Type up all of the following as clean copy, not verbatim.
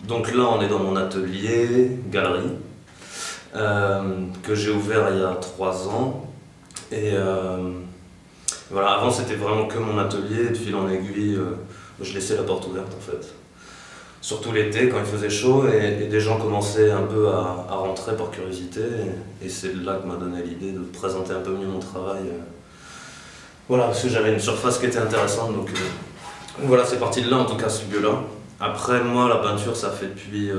Donc là, on est dans mon atelier, galerie, que j'ai ouvert il y a 3 ans. Et voilà, avant c'était vraiment que mon atelier, de fil en aiguille, je laissais la porte ouverte en fait. Surtout l'été quand il faisait chaud et des gens commençaient un peu à rentrer par curiosité. Et c'est là que m'a donné l'idée de présenter un peu mieux mon travail. Voilà, parce que j'avais une surface qui était intéressante. Donc voilà, c'est parti de là en tout cas ce lieu-là. Après moi la peinture ça fait depuis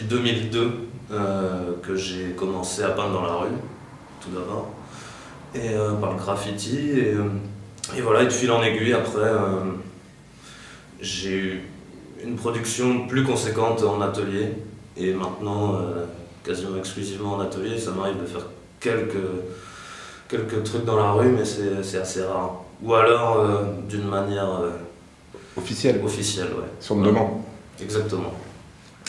2002 que j'ai commencé à peindre dans la rue, tout d'abord. Et par le graffiti. Et voilà, et de fil en aiguille après j'ai eu une production plus conséquente en atelier et maintenant quasiment exclusivement en atelier. Ça m'arrive de faire quelques trucs dans la rue mais c'est assez rare. Ou alors d'une manière officielle, ouais. Sur une demande. Exactement.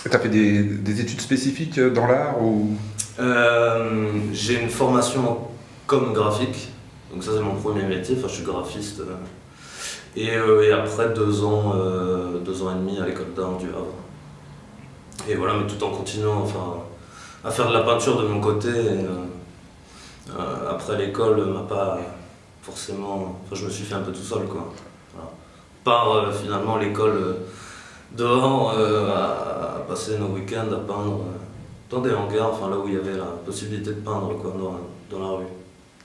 Tu as fait des études spécifiques dans l'art ou... J'ai une formation comme graphique, donc ça c'est mon premier métier, enfin je suis graphiste. Et après 2 ans et demi à l'école d'art du Havre. Et voilà, mais tout en continuant enfin, à faire de la peinture de mon côté. Après l'école m'a pas forcément... Enfin, je me suis fait un peu tout seul quoi. Voilà. Par finalement l'école dehors, à passer nos week-ends à peindre dans des hangars, enfin là où il y avait la possibilité de peindre quoi, dans la rue.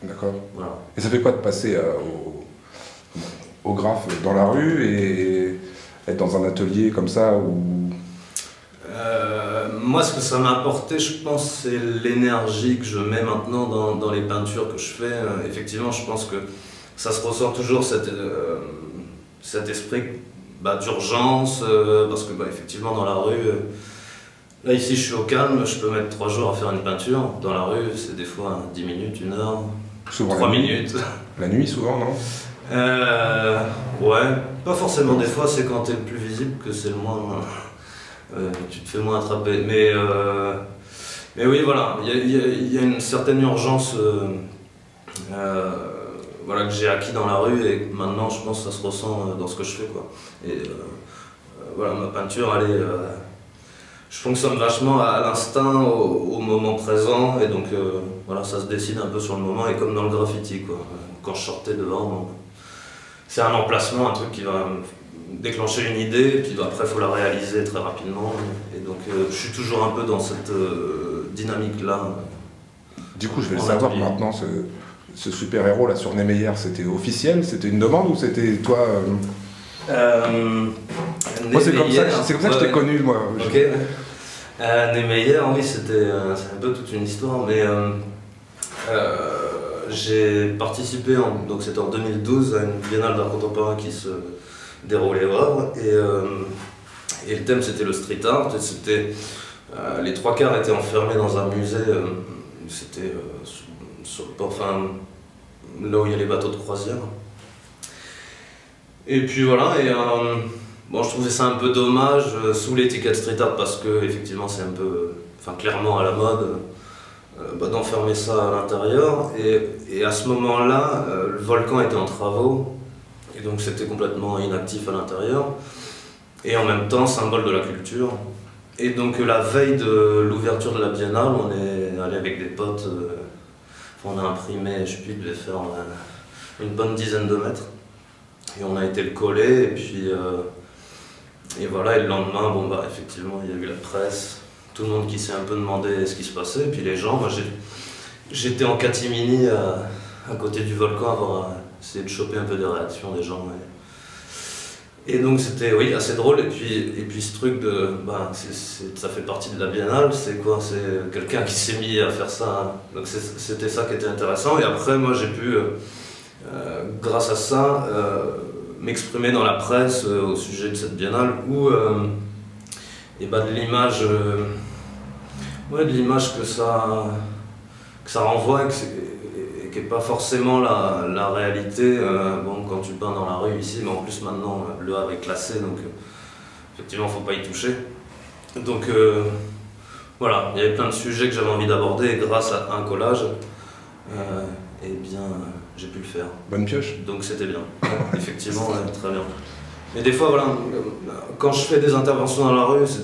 D'accord. Voilà. Et ça fait quoi de passer au graphe dans la rue et être dans un atelier comme ça où... Moi, ce que ça m'a apporté, je pense, c'est l'énergie que je mets maintenant dans les peintures que je fais. Effectivement, je pense que ça se ressent toujours cet esprit d'urgence, parce que effectivement, dans la rue, là ici je suis au calme, je peux mettre 3 jours à faire une peinture. Dans la rue, c'est des fois 10 minutes, 1 heure, souvent 3 minutes. La nuit, souvent, non? Ouais, pas forcément des fois, c'est quand t'es le plus visible que c'est le moins... tu te fais moins attraper. Mais oui, voilà, il y a une certaine urgence voilà, que j'ai acquis dans la rue et maintenant je pense que ça se ressent dans ce que je fais quoi. Et voilà, ma peinture elle est, je fonctionne vachement à l'instinct, au moment présent et donc voilà, ça se décide un peu sur le moment et comme dans le graffiti quoi. Quand je sortais dehors, c'est un emplacement, un truc qui va déclencher une idée et puis après il faut la réaliser très rapidement et donc je suis toujours un peu dans cette dynamique là. Du coup je vais le savoir maintenant, ce super-héros là sur Niemeyer, c'était officiel? C'était une demande ou c'était toi Moi c'est comme ça que je t'ai connu moi. Ok. Niemeyer, oui c'est un peu toute une histoire mais j'ai participé, donc c'était en 2012, à une biennale d'art contemporain qui se déroulait au Havre et le thème c'était le street art. Les 3/4 étaient enfermés dans un musée, c'était sur le port, enfin là où il y a les bateaux de croisière. Et puis voilà, et bon, je trouvais ça un peu dommage sous l'étiquette street art parce que effectivement c'est un peu, enfin clairement à la mode. D'enfermer ça à l'intérieur et à ce moment-là le volcan était en travaux et donc c'était complètement inactif à l'intérieur et en même temps symbole de la culture et donc la veille de l'ouverture de la biennale on est allé avec des potes, on a imprimé, je sais plus, il devait faire une bonne dizaine de mètres et on a été le coller et puis et voilà, et le lendemain bon effectivement il y a eu la presse. Tout le monde qui s'est un peu demandé ce qui se passait, et puis les gens, moi j'étais en catimini à côté du volcan, avoir essayé de choper un peu des réactions des gens. Et donc c'était oui, assez drôle, et puis ce truc de, ça fait partie de la biennale, c'est quoi? C'est quelqu'un qui s'est mis à faire ça, donc c'était ça qui était intéressant, et après moi j'ai pu, grâce à ça, m'exprimer dans la presse au sujet de cette biennale, où et de l'image que ça renvoie et qui n'est pas forcément la réalité. Bon, quand tu peins dans la rue ici, mais en plus maintenant le Havre est classé, donc effectivement il ne faut pas y toucher. Donc voilà, il y avait plein de sujets que j'avais envie d'aborder et grâce à un collage, eh bien j'ai pu le faire. Bonne pioche. Donc c'était bien, effectivement, très bien. Mais des fois, voilà, quand je fais des interventions dans la rue, c'est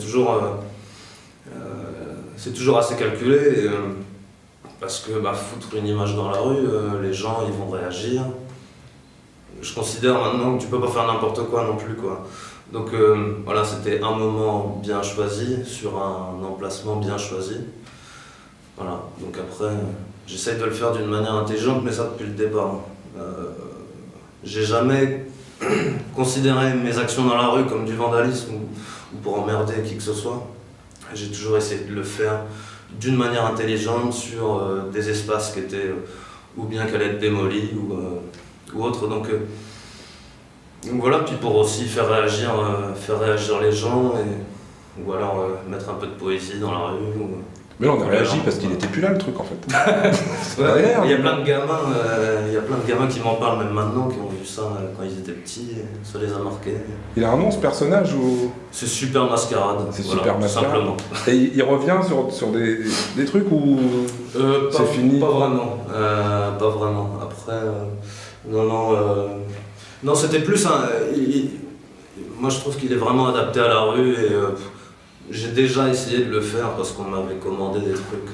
toujours assez calculé. Parce que foutre une image dans la rue, les gens ils vont réagir. Je considère maintenant que tu peux pas faire n'importe quoi non plus, quoi. Donc voilà, c'était un moment bien choisi, sur un emplacement bien choisi. Voilà, donc après, j'essaye de le faire d'une manière intelligente, mais ça depuis le départ. J'ai jamais considéré mes actions dans la rue comme du vandalisme ou pour emmerder qui que ce soit. J'ai toujours essayé de le faire d'une manière intelligente sur des espaces qui étaient ou bien qu'elle être démolis ou autre. Donc voilà, puis pour aussi faire réagir les gens ou alors mettre un peu de poésie dans la rue. Mais là on a réagi parce qu'il était plus là le truc en fait. Ouais, il y a plein de gamins qui m'en parlent même maintenant, qui ont vu ça quand ils étaient petits, ça les a marqués. Il a un nom ce personnage ou... C'est Super Mascarade. C'est voilà, Super Mascarade. simplement. Et il revient sur des trucs où c'est fini? Pas vraiment. Pas vraiment. Après, non, c'était plus un... moi je trouve qu'il est vraiment adapté à la rue et j'ai déjà essayé de le faire parce qu'on m'avait commandé des trucs.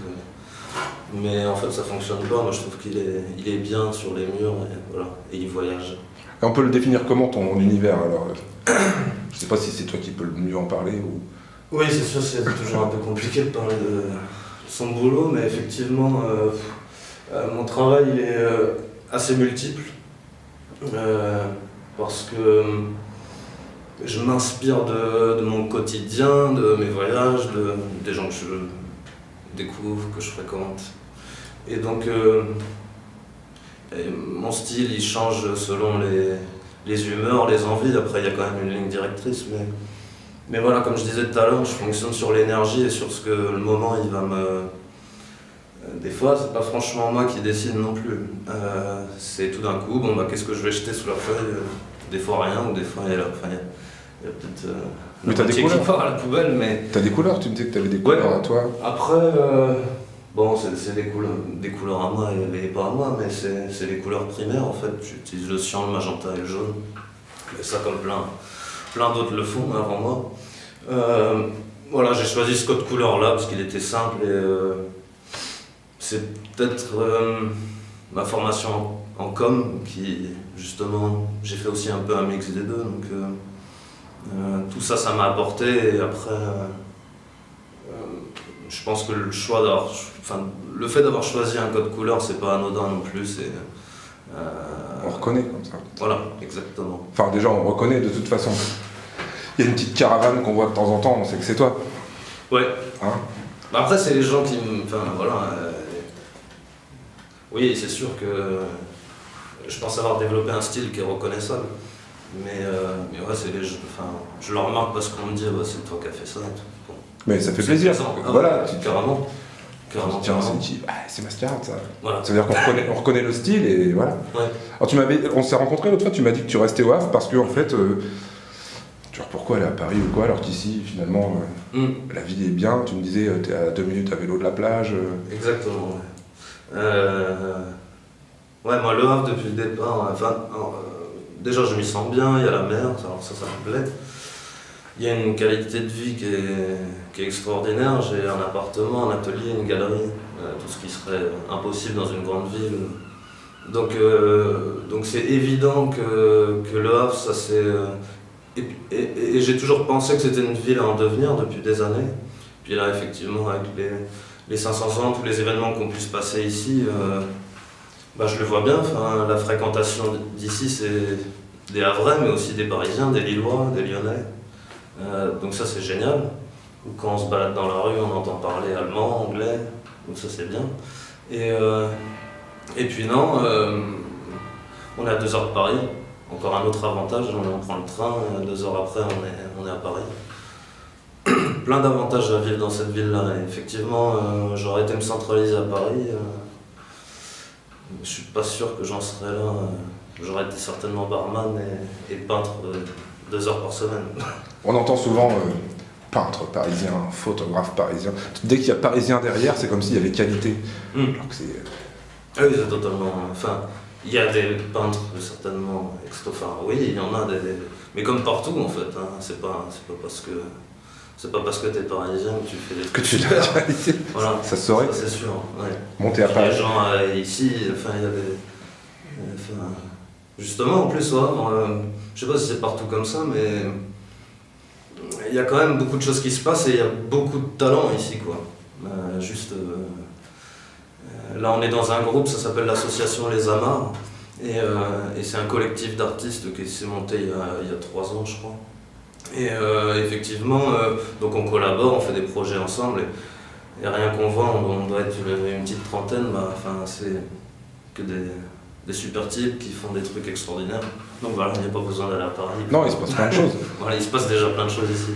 Mais en fait ça fonctionne pas. Moi je trouve qu'il est bien sur les murs et il voyage. Et on peut le définir comment ton univers alors? Je sais pas si c'est toi qui peux le mieux en parler ou... Oui, c'est sûr, c'est toujours un peu compliqué de parler de son boulot, mais effectivement, mon travail il est assez multiple. Parce que je m'inspire de mon quotidien, de mes voyages, des gens que je découvre, que je fréquente. Et donc, mon style il change selon les humeurs, les envies. Après, il y a quand même une ligne directrice. Mais voilà, comme je disais tout à l'heure, je fonctionne sur l'énergie et sur ce que le moment il va me... Des fois, c'est pas franchement moi qui décide non plus. C'est tout d'un coup, qu'est-ce que je vais jeter sous la feuille? Des fois rien, ou des fois il y a peut-être mais t'as des couleurs qui part à la poubelle, mais... T'as des couleurs, tu me disais que t'avais des couleurs à toi. Après, c'est des couleurs à moi et pas à moi, mais c'est les couleurs primaires en fait. J'utilise le cyan, le magenta et le jaune. Et ça comme plein d'autres le font avant moi. Voilà, j'ai choisi ce code couleur là parce qu'il était simple et c'est peut-être ma formation en com qui justement, j'ai fait aussi un peu un mix des deux, donc tout ça m'a apporté et après je pense que le fait d'avoir choisi un code couleur c'est pas anodin non plus. On reconnaît comme ça. Voilà, exactement. Enfin déjà on reconnaît de toute façon. Il y a une petite caravane qu'on voit de temps en temps, on sait que c'est toi. Ouais. Hein? Après c'est les gens qui me... oui, c'est sûr que je pense avoir développé un style qui est reconnaissable. Mais ouais, c'est je le remarque parce qu'on me dit c'est toi qui as fait ça. Bon. Mais ça fait plaisir. Voilà. Carrément. Tiens, c'est Mascarade ça. Voilà. Ça veut dire qu'on reconnaît le style et voilà. Ouais. Alors on s'est rencontrés l'autre fois, tu m'as dit que tu restais au Havre parce que en fait, genre pourquoi aller à Paris ou quoi alors qu'ici finalement la vie est bien. Tu me disais t'es à 2 minutes à vélo de la plage. Exactement. Ouais, moi le Havre depuis le départ, déjà je m'y sens bien, il y a la mer, alors ça me plaît. Il y a une qualité de vie qui est extraordinaire, j'ai un appartement, un atelier, une galerie, tout ce qui serait impossible dans une grande ville. Donc c'est évident que le Havre, ça c'est... Et j'ai toujours pensé que c'était une ville en devenir depuis des années. Puis là effectivement avec les 500 ans, tous les événements qu'on puisse passer ici, je le vois bien, la fréquentation d'ici c'est des Havrais mais aussi des Parisiens, des Lillois, des Lyonnais. Donc ça c'est génial. Ou quand on se balade dans la rue on entend parler allemand, anglais, donc ça c'est bien. Et puis non, on est à 2 heures de Paris, encore un autre avantage, on prend le train, 2 heures après on est à Paris. Plein d'avantages à vivre dans cette ville-là. Effectivement, j'aurais été me centraliser à Paris. Je suis pas sûr que j'en serais là. J'aurais été certainement barman et peintre 2 heures par semaine. On entend souvent peintre parisien, photographe parisien. Dès qu'il y a parisien derrière, c'est comme s'il y avait qualité. Alors que c'est... Oui, c'est totalement... Il y a des peintres certainement, enfin oui, il y en a mais comme partout en fait, hein, c'est pas parce que t'es parisien que tu fais des trucs. Que tu es réalité. Voilà, ça se saurait. C'est sûr. Ouais. Monter à Paris. Les gens ici, enfin il y a des. Enfin, justement en plus, je sais pas si c'est partout comme ça, mais il y a quand même beaucoup de choses qui se passent et il y a beaucoup de talent ici quoi. Là on est dans un groupe, ça s'appelle l'association Les Amarres. Et c'est un collectif d'artistes qui s'est monté il y a 3 ans, je crois. Et effectivement, donc on collabore, on fait des projets ensemble. Et rien qu'on voit, on doit être une petite trentaine. C'est que des super types qui font des trucs extraordinaires. Donc voilà, il n'y a pas besoin d'aller à Paris. Non, il se passe plein de choses. Voilà, il se passe déjà plein de choses ici.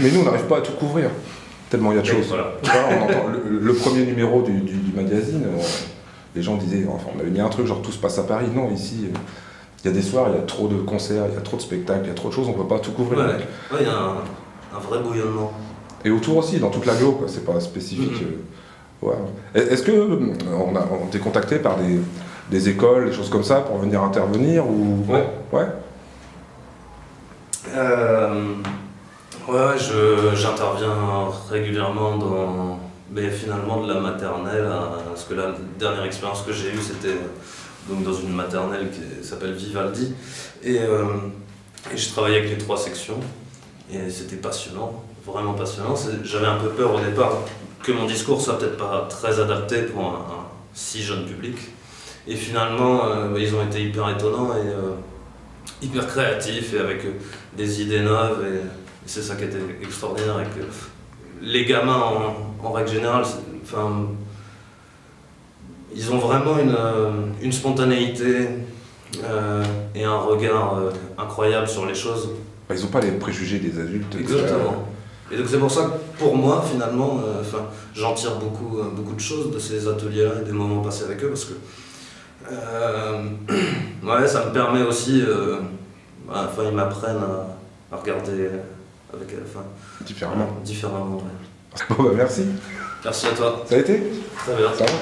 Mais nous, on n'arrive pas à tout couvrir. Tellement il y a de choses. Voilà. On entend le premier numéro du magazine. Les gens disaient, enfin, on avait mis un truc genre tout se passe à Paris. Non, ici, il y a des soirs, il y a trop de concerts, il y a trop de spectacles, il y a trop de choses, on ne peut pas tout couvrir. Ouais, il y a un vrai bouillonnement. Et autour aussi, dans toute l'agglo, quoi, c'est pas spécifique. Ouais. Est-ce que on t'est contacté par des écoles, des choses comme ça, pour venir intervenir ou... Ouais. J'interviens régulièrement mais finalement de la maternelle, parce que la dernière expérience que j'ai eue c'était donc dans une maternelle qui s'appelle Vivaldi, et je travaillais avec les 3 sections, et c'était passionnant, vraiment passionnant. J'avais un peu peur au départ que mon discours soit peut-être pas très adapté pour un si jeune public, et finalement ils ont été hyper étonnants et hyper créatifs, et avec des idées neuves, et c'est ça qui était extraordinaire, et que les gamins en règle générale, ils ont vraiment une spontanéité et un regard incroyable sur les choses. Ils n'ont pas les préjugés des adultes. Exactement. Et donc c'est pour ça que pour moi finalement, j'en tire beaucoup de choses de ces ateliers-là et des moments passés avec eux, parce que ça me permet aussi, ils m'apprennent à regarder différemment. Bon, merci. Merci à toi. Ça a été? Très bien. Ça va.